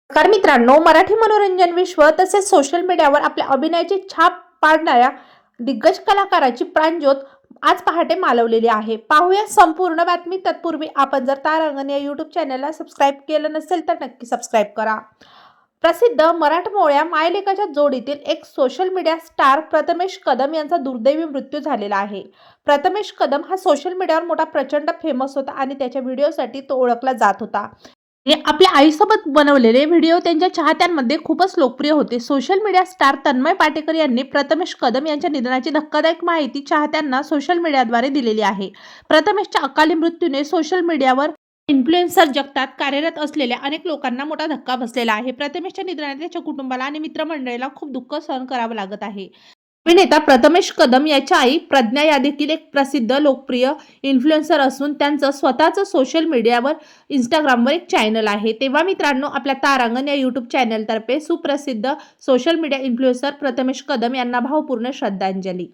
नमस्कार मित्रांनो, मराठी मनोरंजन विश्व तसेच सोशल मीडियावर आपल्या अभिनयाची छाप पाडणाऱ्या दिग्गज कलाकाराची प्राणज्योत आज पहाटे मालवलेली आहे. पाहूया संपूर्ण बातमी. तत्पूर्वी आपण जर तारांगण या यूट्यूब चॅनलला सबस्क्राईब केलं नसेल तर नक्की सबस्क्राईब करा. प्रसिद्ध मराठमोळ्या मायलेकाच्या जोडीतील एक social media star Prathamesh Kadam यांचा दुर्दैवी मृत्यू झालेला आहे. प्रथमेश कदम हा सोशल मीडियावर मोठा प्रचंड फेमस होता आणि त्याच्या व्हिडिओसाठी तो ओळखला जात होता. आपल्या आईसोबत बनवलेले व्हिडिओ त्यांच्या चाहत्यांमध्ये खूपच लोकप्रिय होते. Social media star Tanmay Patekar यांनी प्रथमेश कदम यांच्या निधनाची धक्कादायक माहिती चाहत्यांना सोशल मीडियाद्वारे दिलेली आहे. प्रथमेशच्या अकाली मृत्यूने सोशल मीडियावर इन्फ्लुएन्सर जगतात कार्यरत असलेल्या अनेक लोकांना मोठा धक्का बसलेला आहे. प्रथमेशच्या निधनाने त्याच्या कुटुंबाला आणि मित्रमंडळीला खूप दुःख सहन करावं लागत आहे. अभिनेता प्रथमेश कदम याच्या आई प्रज्ञा या देखील एक प्रसिद्ध लोकप्रिय इन्फ्लुएन्सर असून त्यांचं स्वतःचं सोशल मीडियावर इंस्टाग्रामवर एक चॅनल आहे. तेव्हा मित्रांनो, आपल्या तारांगण या यूट्यूब चॅनलतर्फे सुप्रसिद्ध social media influencer Prathamesh Kadam यांना भावपूर्ण श्रद्धांजली.